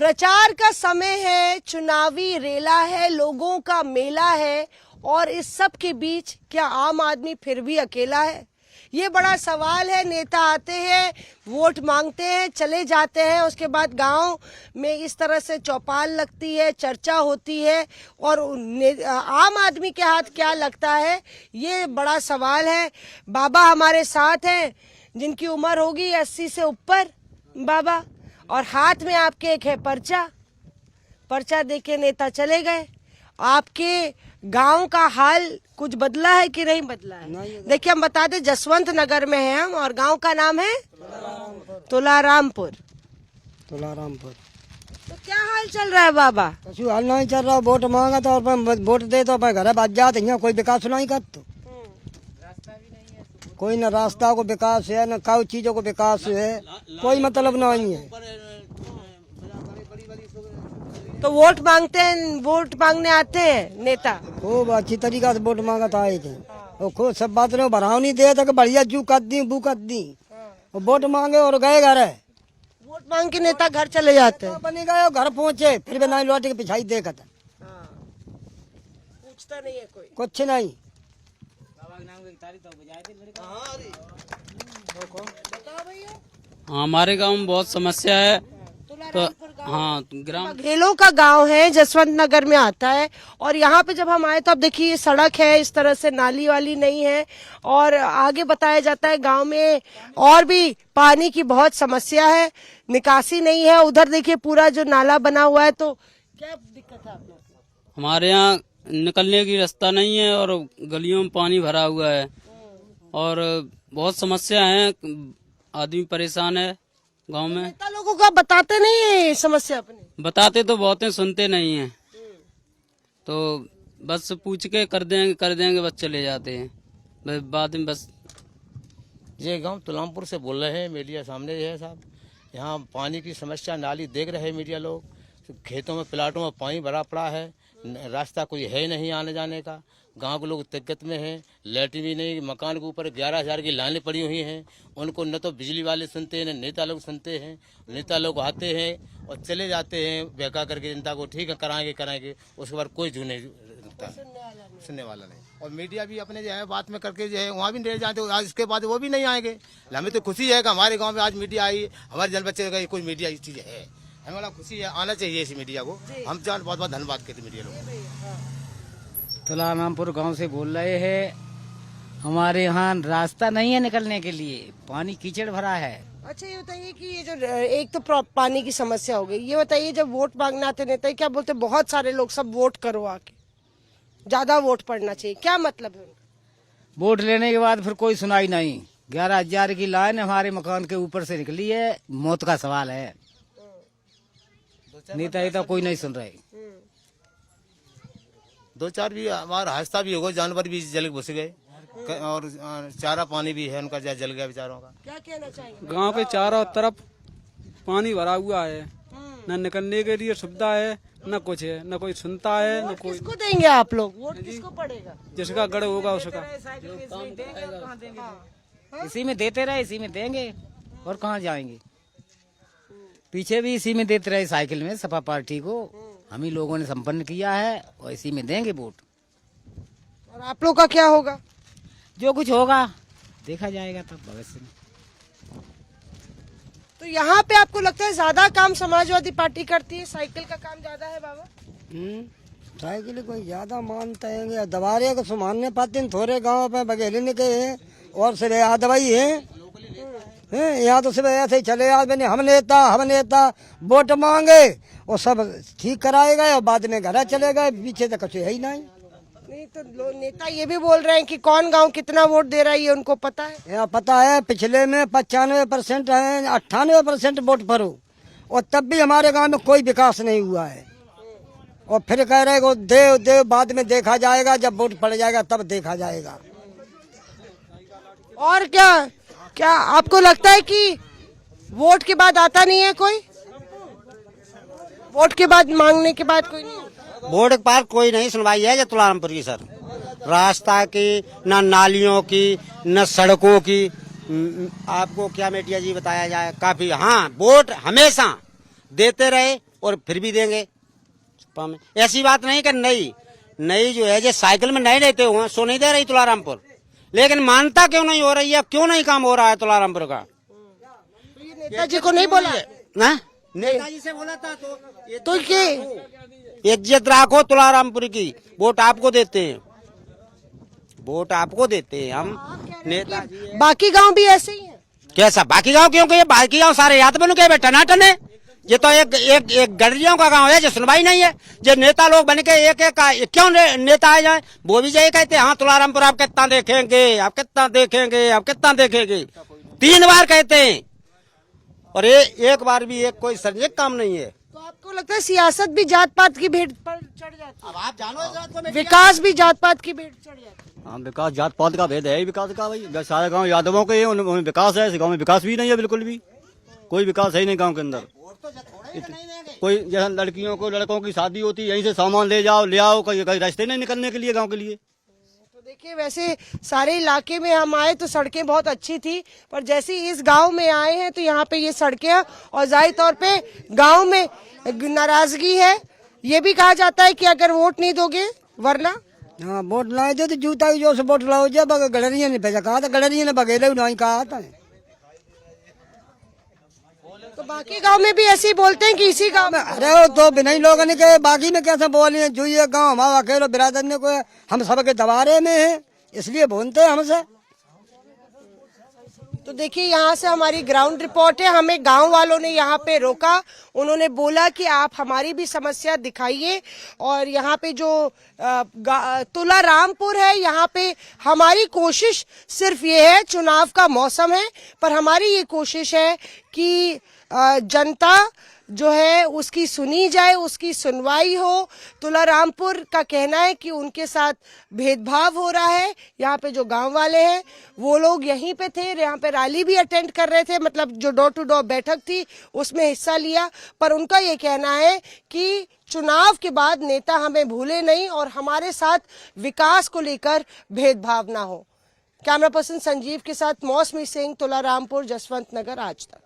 प्रचार का समय है, चुनावी रेला है, लोगों का मेला है और इस सब के बीच क्या आम आदमी फिर भी अकेला है? ये बड़ा सवाल है। नेता आते हैं, वोट मांगते हैं, चले जाते हैं, उसके बाद गांव में इस तरह से चौपाल लगती है, चर्चा होती है और आम आदमी के हाथ क्या लगता है, ये बड़ा सवाल है। बाबा हमारे साथ हैं जिनकी उम्र होगी 80 से ऊपर बाबा, और हाथ में आपके एक है पर्चा देके नेता चले गए। आपके गांव का हाल कुछ बदला है कि नहीं बदला है? देखिए, हम बता दें, जसवंत नगर में हैं हम और गांव का नाम है तुलारामपुर। तो क्या हाल चल रहा है बाबा? कछु हाल नहीं चल रहा। वोट मांगा तो वोट दे तो घर बाज जाते, यहाँ कोई विकास नहीं कर तो कोई न रास्ता को विकास है, न कोई चीजों को विकास है, कोई मतलब नहीं है। तो वोट मांगने आते हैं नेता, खूब अच्छी तरीका से वोट मांगा था आए थे। और खूब सब बात ने बढ़ाव नहीं दे तक बढ़िया जू कर दी बू कर दी। वोट मांगे और गए घर। वोट मांग के नेता घर चले जाते हैं। बनी गए और घर पहुँचे, फिर भी नहीं लौटे के पिछाई देखा था। पूछता नहीं है कोई, कुछ नहीं। हमारे गांव में बहुत समस्या है। तो हाँ, ग्राम घेलों का गांव है, जसवंत नगर में आता है। और यहाँ पे जब हम आए तो अब देखिए, ये सड़क है, इस तरह से नाली वाली नहीं है। और आगे बताया जाता है गांव में और भी पानी की बहुत समस्या है, निकासी नहीं है। उधर देखिए पूरा जो नाला बना हुआ है। तो क्या दिक्कत है आप लोग को? हमारे यहाँ निकलने की रास्ता नहीं है और गलियों में पानी भरा हुआ है और बहुत समस्या है। आदमी परेशान है गांव में। नेता लोगों को आप बताते नहीं है समस्या अपनी? बताते तो बहुत हैं, सुनते नहीं हैं। तो बस पूछ के कर देंगे बस चले जाते हैं बाद में। बस ये गांव तुलामपुर से बोल रहे हैं, मीडिया सामने है साहब। यहाँ पानी की समस्या, नाली देख रहे हैं मीडिया लोग, खेतों में प्लाटों में पानी भरा पड़ा है, रास्ता कोई है नहीं आने जाने का। गांव के लोग दिक्कत में हैं, लैट्रिन भी नहीं, मकान के ऊपर 11,000 की लाइनें पड़ी हुई हैं। उनको न तो बिजली वाले सुनते हैं, न नेता लोग सुनते हैं। नेता लोग आते हैं और चले जाते हैं बहका करके जनता को, ठीक है कराएंगे, उसके बाद कोई जू नहीं सुनने वाला नहीं। और मीडिया भी अपने जो है बात में करके जो है वहाँ भी नहीं जाते, आज इसके बाद वो भी नहीं आएंगे। हमें तो खुशी है कि हमारे गाँव में आज मीडिया आई, हमारे जन बच्चे का कोई मीडिया चीज है, हमें बड़ा खुशी है, आना चाहिए इस मीडिया को। हम जान बहुत बहुत धन्यवाद कहते मीडिया लोग। तुलारामपुर गांव से बोल रहे हैं। हमारे यहाँ रास्ता नहीं है निकलने के लिए, पानी कीचड़ भरा है। अच्छा, ये बताइए कि ये जो एक तो पानी की समस्या हो गई, ये बताइए जब वोट मांगने आते नेता क्या बोलते? बहुत सारे लोग सब वोट करो आके, ज्यादा वोट पड़ना चाहिए, क्या मतलब है उनका? वोट लेने के बाद फिर कोई सुनाई नहीं। 11,000 की लाइन हमारे मकान के ऊपर से निकली है, मौत का सवाल है। नेता कोई नहीं सुन रहे। 2-4 भी हमारा हादसा भी होगा, जानवर भी जल घुस गए और चारा पानी भी है उनका जल गया बेचारों का। क्या कहना चाहिए? गांव के चारों तरफ पानी भरा हुआ है, न निकलने के लिए सुविधा है, न कुछ है, न कोई सुनता है, न कोई। किसको देंगे आप लोग वोट? किसको पड़ेगा? जिसका गढ़ होगा उसका। इसी में देते रहे, इसी में देंगे और कहाँ जाएंगे। पीछे भी इसी में देते रहे, साइकिल में सपा पार्टी को हम ही लोगों ने संपन्न किया है और इसी में देंगे वोट। और आप लोग का क्या होगा? जो कुछ होगा देखा जाएगा तब भविष्य में। तो यहाँ पे आपको लगता है ज्यादा काम समाजवादी पार्टी करती है, साइकिल का काम ज्यादा है बाबा? साइकिल कोई ज्यादा मानते हैं, दवारे को सुमानने पाते हैं। थोड़े गाँव पे बघेले के हैं और सिर्फ दवाई है। यहाँ तो सिर्फ ऐसे ही चले आदमी, हम नेता वोट मांगे और सब ठीक कराएगा और बाद में घर चले गए, पीछे तो कुछ है ही नहीं। तो नेता ये भी बोल रहे हैं कि कौन गांव कितना वोट दे रहा है ये उनको पता है। यहाँ पता है, पिछले में 95% है, 98% वोट पड़ो और तब भी हमारे गांव में कोई विकास नहीं हुआ है। और फिर कह रहे को देव बाद में देखा जाएगा, जब वोट पड़ जाएगा तब देखा जाएगा। और क्या आपको लगता है कि वोट के बाद आता नहीं है कोई? वोट के बाद मांगने के बाद कोई नहीं? वोट के बाद कोई नहीं सुनवाई है तुलारामपुर की सर। रास्ता की, न नालियों की, न सड़कों की। आपको क्या मीडिया जी बताया जाए, काफी। हाँ, वोट हमेशा देते रहे, और फिर भी देंगे सपा में। ऐसी बात नहीं कि नई जो है जो साइकिल में नहीं रहते हुए सो नहीं दे रही तुलारामपुर, लेकिन मानता क्यों नहीं हो रही है, क्यों नहीं काम हो रहा है तुलारामपुर का? नेताजी को नहीं बोला ना नेताजी से बोला था तो ये इज्जत रखो तुलारामपुर की, वोट आपको देते हैं, वोट आपको देते हैं हम नेताजी। बाकी गांव भी ऐसे ही हैं। कैसा बाकी गांव? क्योंकि ये बाकी गांव सारे याद बन के टनाटन है। ये तो एक गडरियों का गांव है जो सुनवाई नहीं है। जो नेता लोग बन के एक क्यों नेता आ जाए, वो भी यही कहते हैं हाँ तुलारामपुर आप कितना देखेंगे, आप कितना देखेंगे, आप कितना देखेंगे, 3 बार कहते हैं और एक बार भी एक कोई सर्जिक काम नहीं है। तो आपको लगता है सियासत भी जात पात की भेंट पर चढ़ जाती है? अब आप जानो इस बात को, विकास भी जात पात की भेंट चढ़ जाती है? हाँ, विकास जात पात का भेद है ही, विकास का भाई सारे गांव यादवों के हैं, उनमें विकास है, इस गांव में विकास भी नहीं है, बिल्कुल भी कोई विकास है ही नहीं गांव के अंदर। कोई जैसे लड़कियों को लड़कों की शादी होती है यहीं से सामान ले आओ, कहीं रास्ते नहीं निकलने के लिए गांव के लिए। तो देखिए वैसे सारे इलाके में हम आए तो सड़कें बहुत अच्छी थी, पर जैसे ही इस गांव में आए हैं तो यहाँ पे ये सड़कें और जाहिर तौर पे गांव में नाराजगी है। ये भी कहा जाता है कि अगर वोट नहीं दोगे वरना हाँ वोट लाए थे तो जूता की जो से वोट लाओ जब गडरिया ने भेजा, कहा था गडरिया ने बगेरे नहीं कहा था। तो बाकी गांव में भी ऐसे ही बोलते हैं कि इसी गांव में अरे वो तो बिना ही लोगों ने कहे, बाकी में कैसे बोले जो ये गाँव हमारा अकेले बिरादर ने को हम सबके दबारे में है इसलिए बोलते हैं हमसे। तो देखिए यहाँ से हमारी ग्राउंड रिपोर्ट है। हमें गांव वालों ने यहाँ पे रोका, उन्होंने बोला कि आप हमारी भी समस्या दिखाइए और यहाँ पे जो तुलारामपुर है यहाँ पे हमारी कोशिश सिर्फ ये है, चुनाव का मौसम है पर हमारी ये कोशिश है कि जनता जो है उसकी सुनी जाए, उसकी सुनवाई हो। तुलारामपुर का कहना है कि उनके साथ भेदभाव हो रहा है। यहाँ पे जो गांव वाले हैं वो लोग यहीं पे थे, यहाँ पे रैली भी अटेंड कर रहे थे, मतलब जो डोर टू डोर बैठक थी उसमें हिस्सा लिया, पर उनका ये कहना है कि चुनाव के बाद नेता हमें भूले नहीं और हमारे साथ विकास को लेकर भेदभाव ना हो। कैमरा पर्सन संजीव के साथ मौसमी सिंह, तुलारामपुर, जसवंत नगर, आज तक।